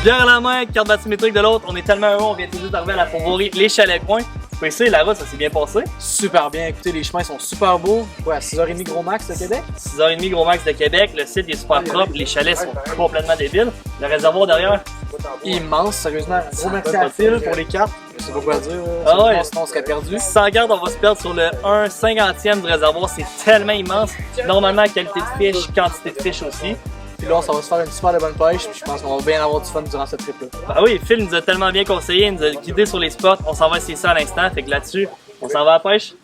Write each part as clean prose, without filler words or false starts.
Bière à la main, carte bathymétrique de l'autre, on est tellement heureux, on vient tout juste d'arriver à la Fourvoirie, les Chalets Coins. Vous pouvez la route, ça s'est bien passé. Super bien, écoutez, les chemins sont super beaux. Ouais, à 6h30 gros max de Québec. 6h30 gros max de Québec, le site est super propre, les chalets sont complètement débiles. Le réservoir derrière, Immense, sérieusement. Gros merci à Phil pour les cartes. Je sais pas quoi dire. Ah ouais. Sinon on serait perdu. sans garde, on va se perdre sur le 1/50e du réservoir, c'est tellement immense. Normalement, qualité de fiche, quantité de fiche aussi. Puis là, ça va se faire une super bonne pêche. Puis je pense qu'on va bien avoir du fun durant cette trip-là. Ah oui, Phil nous a tellement bien conseillé, il nous a guidé sur les spots. On s'en va essayer ça à l'instant, fait que là-dessus, on s'en va à la pêche.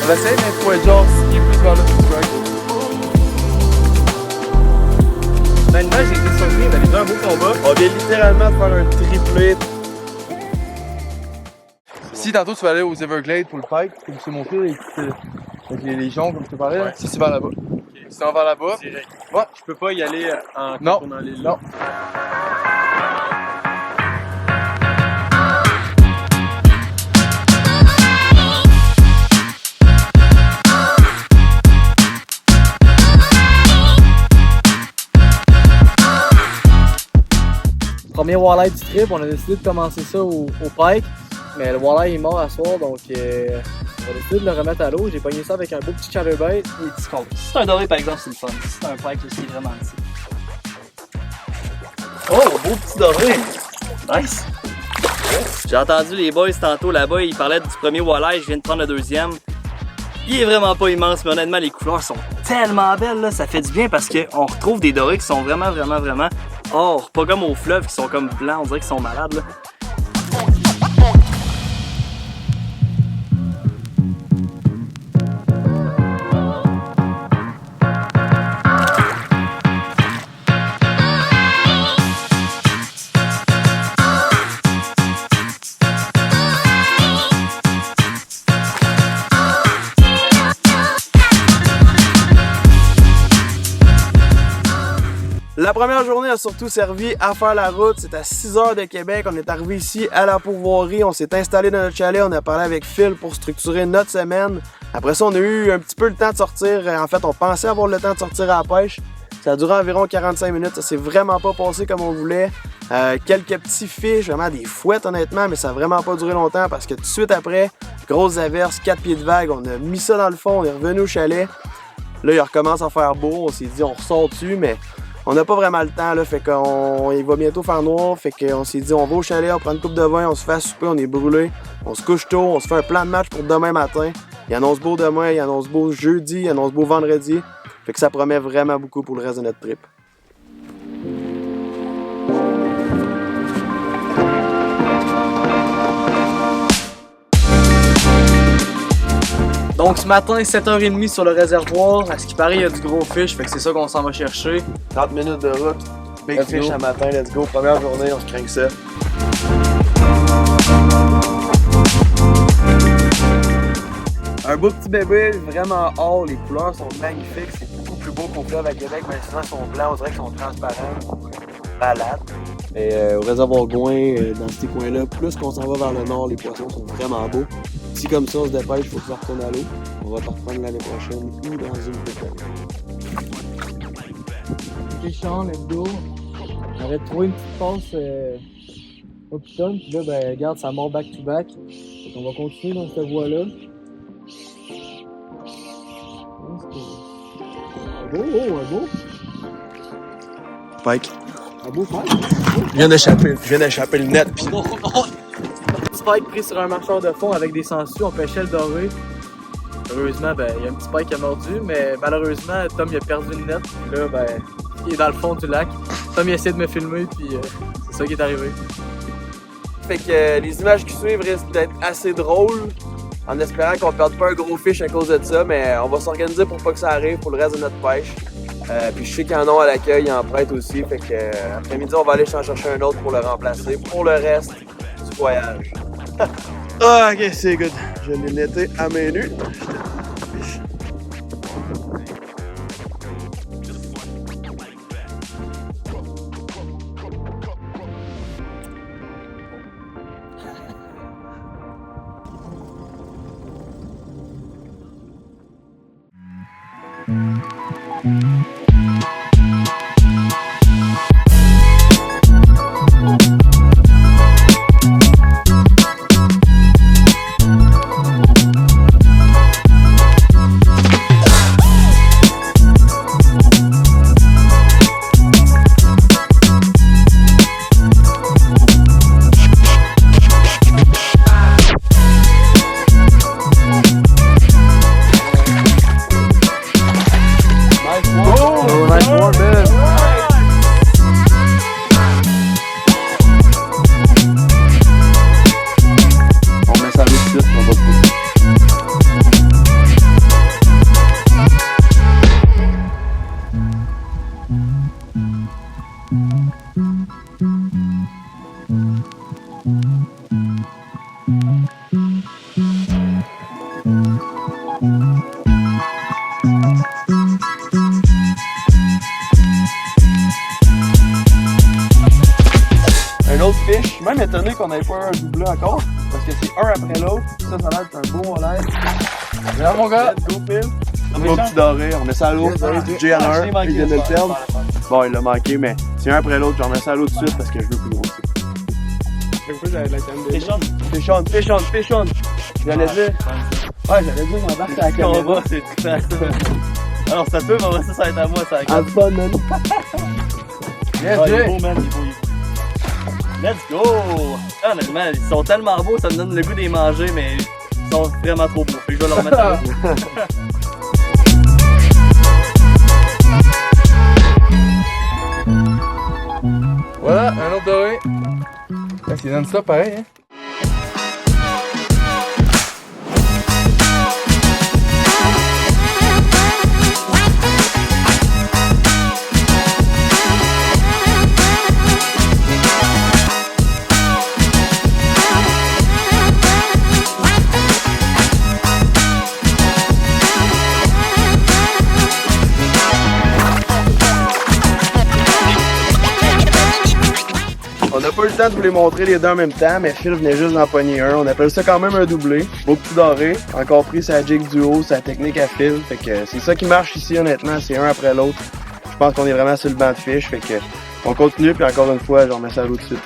On va essayer mais il faut être genre signé plus vers le strike. Maintenant j'ai été surpris, on a déjà un beau combat. On vient littéralement de faire un triplé. Si tantôt tu vas aller aux Everglades pour le pike, comme je t'ai montré avec les joncs comme je te parlais, ouais. Si c'est vers là-bas. Okay. Si on va là-bas, ouais. Je peux pas y aller en tournant l'île. Non. Premier walleye du trip, on a décidé de commencer ça au pike. Mais le walleye est mort à soir, donc on a décidé de le remettre à l'eau. J'ai pogné ça avec un beau petit chatterbait et des petits côtes. Si c'est un doré par exemple, c'est le fun. Si c'est un pike, c'est vraiment ici. Oh, beau petit doré! Nice! J'ai entendu les boys tantôt là-bas, ils parlaient du premier walleye, je viens de prendre le deuxième. Il est vraiment pas immense, mais honnêtement, les couleurs sont tellement belles, là, ça fait du bien parce qu'on retrouve des dorés qui sont vraiment or, pas comme au fleuve qui sont comme blancs, on dirait qu'ils sont malades, là. La première journée a surtout servi à faire la route. C'est à 6 heures de Québec. On est arrivé ici à la Pourvoirie. On s'est installé dans notre chalet. On a parlé avec Phil pour structurer notre semaine. Après ça, on a eu un petit peu le temps de sortir. En fait, on pensait avoir le temps de sortir à la pêche. Ça a duré environ 45 minutes. Ça s'est vraiment pas passé comme on voulait. Quelques petits fiches, vraiment des fouettes honnêtement, mais ça a vraiment pas duré longtemps parce que tout de suite après, grosses averses, 4 pieds de vague. On a mis ça dans le fond. On est revenu au chalet. Là, il recommence à faire beau. On s'est dit, on ressort dessus, mais on n'a pas vraiment le temps, là, fait qu'il va bientôt faire noir, fait qu'on s'est dit on va au chalet, on prend une coupe de vin, on se fait à souper, on est brûlé, on se couche tôt, on se fait un plan de match pour demain matin. Il annonce beau demain, il annonce beau jeudi, il annonce beau vendredi, fait que ça promet vraiment beaucoup pour le reste de notre trip. Donc ce matin, 7h30 sur le réservoir. À ce qui paraît, il y a du gros fish, fait que c'est ça qu'on s'en va chercher. 30 minutes de route, big fish à matin, let's go. Première journée, on se craint ça. Un beau petit bébé, vraiment haut, les couleurs sont magnifiques, c'est beaucoup plus beau qu'au fleuve à Québec, mais souvent ils sont blancs, on dirait qu'ils sont transparents. Malade. Et au réservoir Gouin, dans ces coins-là, plus qu'on s'en va vers le nord, les poissons sont vraiment beaux. Si comme ça on se dépêche, il faut que ça retourne à l'eau. On va te reprendre l'année prochaine ou dans une couple d'années. Ok Sean, let's go. On avait trouvé une petite passe au piton, puis là, ben regarde, ça mord back to back. Donc on va continuer dans cette voie-là. Un beau. Pike. Un beau pike. Je viens d'échapper le net. Pis... Petit pike pris sur un marcheur de fond avec des sangsues, on pêchait le doré. Heureusement, ben, il y a un petit pike qui a mordu, mais malheureusement, Tom il a perdu le net. Puis là, ben, il est dans le fond du lac. Tom il a essayé de me filmer, puis c'est ça qui est arrivé. Fait que les images qui suivent risquent d'être assez drôles, en espérant qu'on perde pas un gros fish à cause de ça, mais on va s'organiser pour pas que ça arrive pour le reste de notre pêche. Puis je sais qu'il y en a à l'accueil, il en prête aussi, fait que après-midi on va aller s'en chercher un autre pour le remplacer pour le reste du voyage. Ah, ok, c'est good. Je l'ai netté à main nue. Un autre fish, je suis même étonné qu'on n'ait pas un doublé encore, parce que c'est un après l'autre, ça a l'air d'être un beau volaille. Viens mon gars! Let's go, Phil! Un beau petit doré, on met ça à l'eau, Jay en un, il vient de le perdre. Bon, il l'a manqué, mais c'est un après l'autre, j'en mets ça à l'eau tout de suite parce que je veux plus gros. Fish on! J'allais dire. Ouais, j'allais dire, j'embarque sur la caméra. C'est tout. Alors ça peut, mais ça va être à moi, ça va être. Fun, man. Yes, Il est Jay! beau, man, il est beau. Let's go! Honnêtement, ils sont tellement beaux, ça me donne le goût de les manger, mais ils sont vraiment trop beaux. Fait que je vais leur mettre à l'eau. Voilà, un autre doré. C'est non-stop pareil, hein? On n'a pas eu le temps de vous les montrer les deux en même temps, mais Phil venait juste d'en pogner un. On appelle ça quand même un doublé. Beau petit doré. Encore pris sa jig du haut, sa technique à Phil. Fait que c'est ça qui marche ici, honnêtement. C'est un après l'autre. Je pense qu'on est vraiment sur le banc de fiche. Fait que on continue, puis encore une fois, je remets ça à l'eau tout de suite.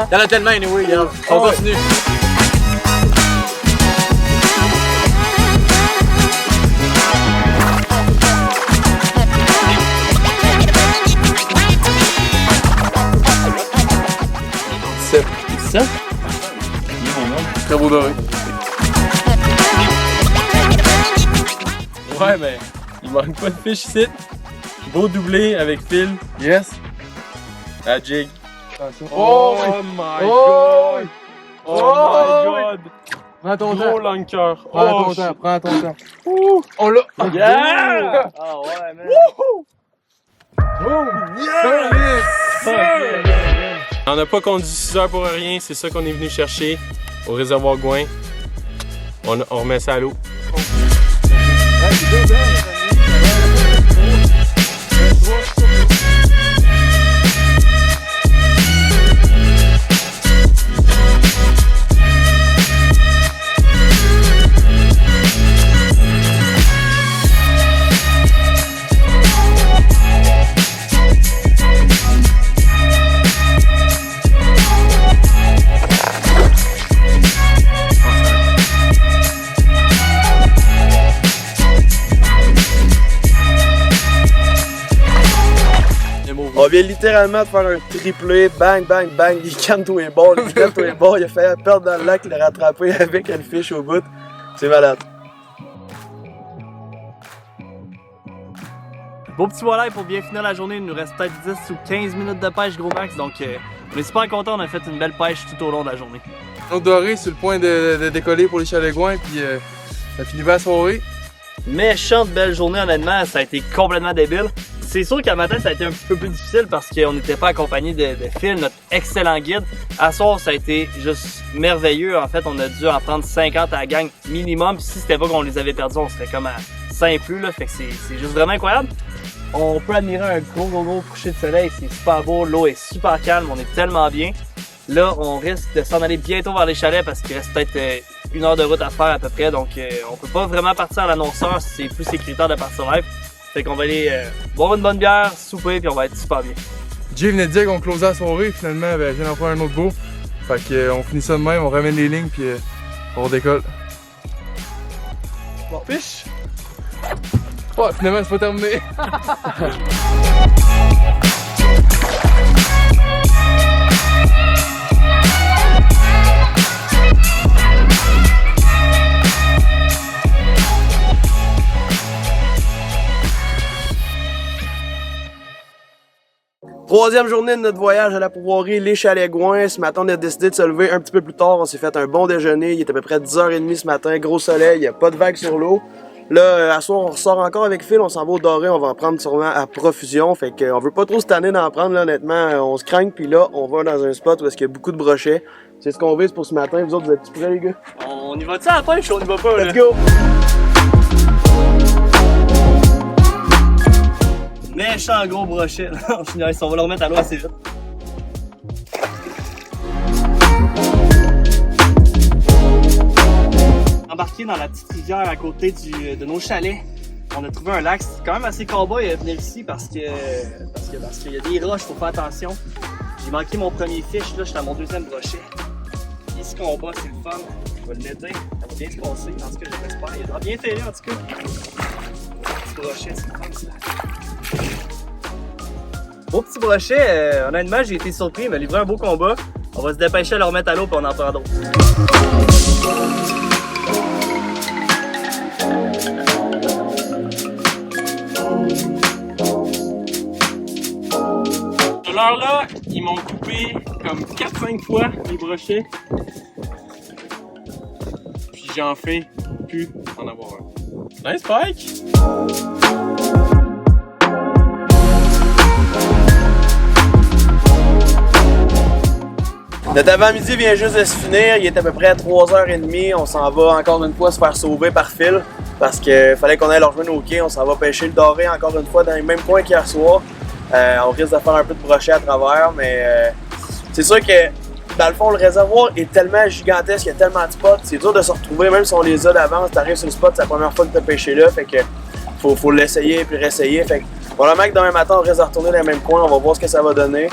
Il y en a tellement, anyway, regarde. On continue. Ça? Très beau doré. Ouais, mais il manque pas de fish ici. Beau doublé avec Phil Yes. à jig. Oh, my oh, god! Oh, my god! Prends ton Gros temps. lanker. Prends ton shit. temps. Prends ton temps. On l'a. Yeah! Ah ouais, man. On n'a pas conduit 6 heures pour rien, c'est ça qu'on est venu chercher au réservoir Gouin. On remet ça à l'eau. On vient littéralement de faire un triplé, bang, bang, bang, il canne tous les bords, il canne tous les bords, il a fait perdre dans le lac, il l'a rattrapé avec une fiche au bout. C'est malade. Beau petit volaille pour bien finir la journée, il nous reste peut-être 10 ou 15 minutes de pêche gros max, donc on est super content, on a fait une belle pêche tout au long de la journée. L'autre doré sur le point de décoller pour les Chalets-Gouin, puis ça finit bien la soirée. Méchante belle journée honnêtement, ça a été complètement débile. C'est sûr qu'à matin ça a été un petit peu plus difficile parce qu'on n'était pas accompagné de Phil, notre excellent guide. À soir ça a été juste merveilleux, en fait on a dû en prendre 50 à la gang minimum, puis si c'était pas qu'on les avait perdus on serait comme à 5 plus là, fait que c'est juste vraiment incroyable. On peut admirer un gros coucher de soleil, c'est super beau, l'eau est super calme, on est tellement bien. Là on risque de s'en aller bientôt vers les chalets parce qu'il reste peut-être 1 heure de route à faire à peu près, donc on peut pas vraiment partir à l'annonceur, c'est plus sécuritaire de partir live. Fait qu'on va aller boire une bonne bière, souper, puis on va être super bien. Jay venait de dire qu'on closait la soirée, finalement, ben, je viens d'en faire un autre beau. Fait qu'on finit ça de même, on ramène les lignes, puis on décolle. Bon, fiche! Oh, finalement, c'est pas terminé! Troisième journée de notre voyage à la pourvoirie, les Chalets-Gouin. Ce matin, on a décidé de se lever un petit peu plus tard. On s'est fait un bon déjeuner. Il est à peu près 10h30 ce matin. Gros soleil, il n'y a pas de vagues sur l'eau. Là, à soir, on ressort encore avec Phil. On s'en va au Doré. On va en prendre sûrement à profusion. Fait qu'on veut pas trop cette année d'en prendre, là, honnêtement. On se craint. Puis là, on va dans un spot où il y a beaucoup de brochets. C'est ce qu'on vise pour ce matin. Vous autres, vous êtes prêts, les gars? On y va-tu à la pêche ou on y va pas? Let's go! Méchant gros brochet, on va le remettre à l'eau assez vite. Embarqué dans la petite rivière à côté de nos chalets, on a trouvé un lac. C'est quand même assez cowboy à venir ici parce qu'il y a des roches, faut faire attention. J'ai manqué mon premier fish, là, j'étais à mon deuxième brochet. Ici qu'on bat, c'est le fun. Je vais le nettoyer, ça va bien se passer. En tout cas, j'espère. Il a bien ferré en tout cas. Petit brochet, c'est le fun ça. Beau petit brochet, honnêtement j'ai été surpris, il m'a livré un beau combat. On va se dépêcher à le remettre à l'eau puis on en prend d'autres. Alors là, ils m'ont coupé comme 4-5 fois les brochets. Puis j'en fais plus en avoir un. Nice Spike! Notre avant-midi vient juste de se finir, il est à peu près 3h30, on s'en va encore une fois se faire sauver par Phil parce qu'il fallait qu'on aille leur rejoindre au quai, on s'en va pêcher le doré encore une fois dans les mêmes coins qu'hier soir. On risque de faire un peu de brochet à travers, mais c'est sûr que dans le fond le réservoir est tellement gigantesque, il y a tellement de spots, c'est dur de se retrouver, même si on les a d'avance, t'arrives sur le spot, c'est la première fois que tu as pêché là, fait que faut l'essayer puis réessayer. Fait que probablement que demain matin on risque de retourner dans les mêmes coins, on va voir ce que ça va donner.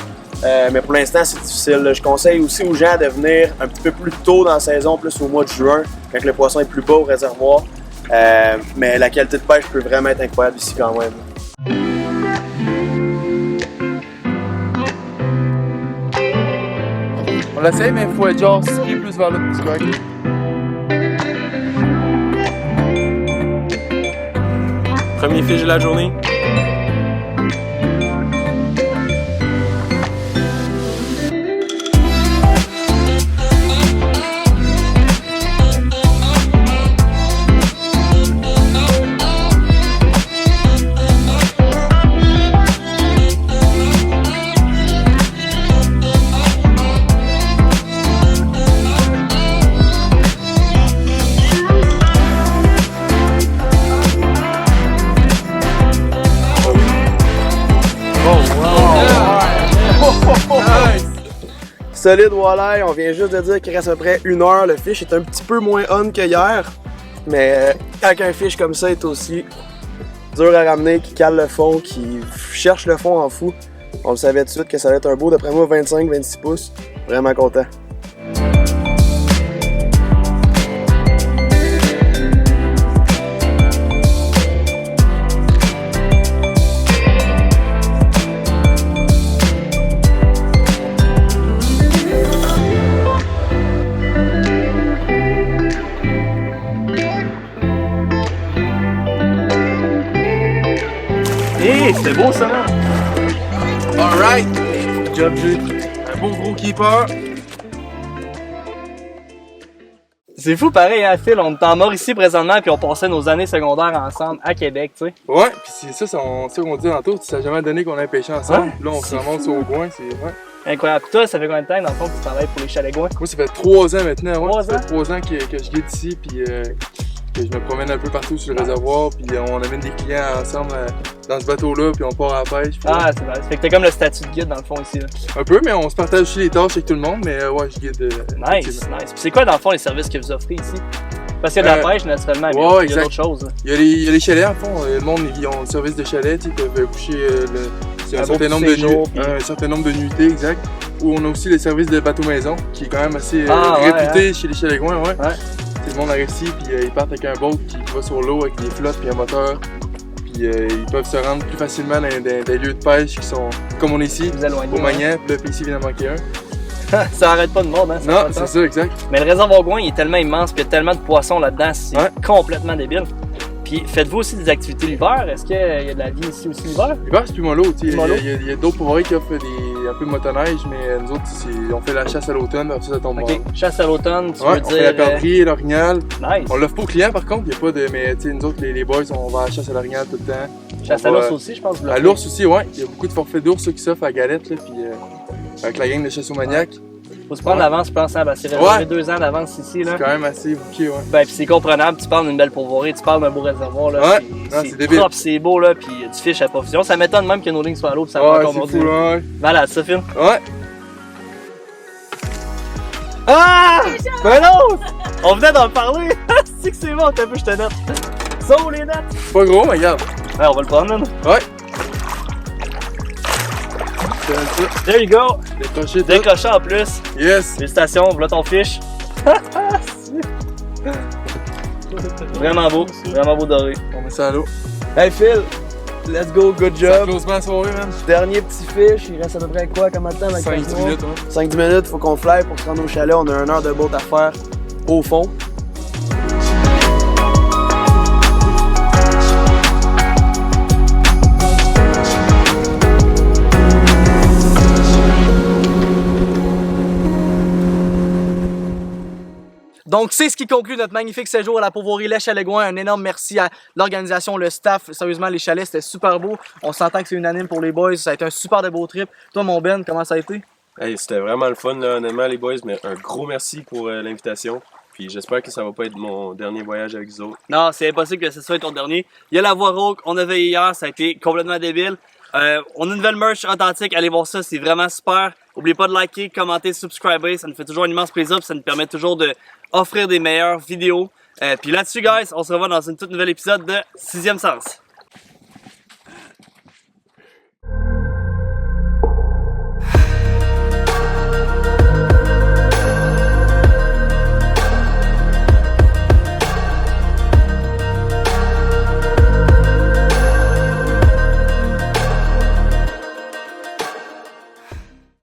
Mais pour l'instant, c'est difficile. Je conseille aussi aux gens de venir un petit peu plus tôt dans la saison, plus au mois de juin, quand le poisson est plus bas au réservoir. Mais la qualité de pêche peut vraiment être incroyable ici quand même. On l'essaye, mais il faut être genre 6 pieds plus vers là. C'est correct. Premier fiche de la journée. solide walleye. On vient juste de dire qu'il reste à peu près 1 heure. Le fish est un petit peu moins on que hier. Mais quand un fish comme ça est aussi dur à ramener, qui cale le fond, qui cherche le fond en fou, on le savait tout de suite que ça allait être un beau, d'après moi, 25-26 pouces. Vraiment content. Hey, c'était beau ça, là! Alright! Good job, Jay. Un beau gros keeper. C'est fou pareil, hein, Phil, on est en Mauricie présentement puis on passait nos années secondaires ensemble à Québec, tu sais. Ouais, pis c'est ça qu'on dit tantôt, ça a jamais donné qu'on ait pêché ensemble. Ouais, Là, on se remonte au coin, c'est ouais. Incroyable. Puis toi, ça fait combien de temps dans le fond que tu travailles pour les chalets Gouin? Moi, ça fait 3 ans maintenant, ouais. 3 Ça fait ans? 3 ans que je guide ici, puis que je me promène un peu partout sur le réservoir, puis on amène des clients ensemble dans ce bateau-là, puis on part à la pêche. Puis, Ah, c'est vrai. Fait que t'as comme le statut de guide dans le fond ici, là. un peu, mais on se partage aussi les tâches avec tout le monde, mais ouais, je guide. Nice, effectivement. nice. Puis c'est quoi dans le fond les services que vous offrez ici? Parce qu'il y a de la pêche naturellement, mais ouais, il y a exact. d'autres choses. Là. Il y a les chalets, en fond. Le monde, ils ont le service de chalet, tu sais, ils peuvent coucher Un un beau certain petit nombre de séjour, puis- un certain nombre de nuitées, exact. Ou on a aussi le service de bateau maison, qui est quand même assez Ah, ouais, réputé chez les chalets Gouin, ouais. Ouais. Tout le monde arrive ici, puis ils partent avec un boat qui va sur l'eau avec des flottes puis un moteur. Puis ils peuvent se rendre plus facilement dans des lieux de pêche qui sont comme on est ici, Vous éloignez. au Magnan, puis là, puis ici, il vient d'en manquer un. Ça arrête pas de mordre, hein? ça Non, fait c'est pas ça, exact. Mais le réservoir Gouin, il est tellement immense, puis il y a tellement de poissons là-dedans, c'est Ouais. complètement débile. Puis faites-vous aussi des activités l'hiver? Est-ce qu'il y a de la vie ici aussi l'hiver? L'hiver, c'est plus mollo, tu sais. Plus mollo. Il y a d'autres pourvoiries qui offrent un peu de motoneige, mais nous autres, on fait la chasse à l'automne, après ça tombe Ok, mort. chasse à l'automne, tu Ouais, veux on dire. fait la perdrix, l'orignal. Nice. On l'offre pas aux clients par contre, il n'y a pas de. Mais tu sais, nous autres, les boys, on va à la chasse à l'orignal tout le temps. Chasse on à va- l'ours aussi, je pense. vous À l'offrez. l'ours aussi, ouais. Il y a beaucoup de forfaits d'ours qui s'offrent à Galette, là, puis avec la gang de chasse aux maniaques. Faut se prendre Ouais. l'avance, je pense, hein, c'est réservé Ouais. 2 ans d'avance ici, là. C'est quand même assez bouqué, ouais. Ben, puis c'est comprenable, tu parles d'une belle pourvoirie, tu parles d'un beau réservoir, là. Ouais. puis Non, c'est c'est débile. propre, c'est beau, là, puis du fish à profusion. Ça m'étonne même que nos lignes soient à l'eau, puis ça va Ouais, encore c'est mordu. fou, ouais. Malade, ça, Phil. Ouais. Ah! Ben non! On venait d'en parler! C'est que c'est bon, t'as vu, je te note. Ça où les notes? C'est pas gros, mais regarde. Ouais, on va le prendre, là. Ouais. C'est ça. There you go! Décroché tout. Décroché en plus. Yes. Félicitations, voilà ton fiche. Vraiment beau doré. On met ça à l'eau. Hey Phil, let's go, good Ça job. close bien la soirée, man. Dernier petit fish, il reste à peu près quoi comme temps avec 5-10 minutes, ouais. 5-10 minutes, faut qu'on fly pour se rendre au chalet. On a 1 heure de boat à faire au fond. Donc, c'est ce qui conclut notre magnifique séjour à la pourvoirie Les Chalets Gouin. Un énorme merci à l'organisation, le staff. Sérieusement, les chalets, c'était super beau. On s'entend que c'est unanime pour les boys. Ça a été un super de beau trip. Toi, mon Ben, comment ça a été? Hey, c'était vraiment le fun, là, honnêtement, les boys, mais un gros merci pour l'invitation. Puis j'espère que ça va pas être mon dernier voyage avec vous autres. Non, c'est impossible que ce soit ton dernier. Il y a la voie rauque, on a veillé hier, ça a été complètement débile. On a une nouvelle merch authentique, allez voir ça, c'est vraiment super. N'oubliez pas de liker, commenter, subscriber, ça nous fait toujours un immense plaisir, puis ça nous permet toujours de offrir des meilleures vidéos. Puis là-dessus, guys, on se revoit dans une toute nouvelle épisode de 6e Sens.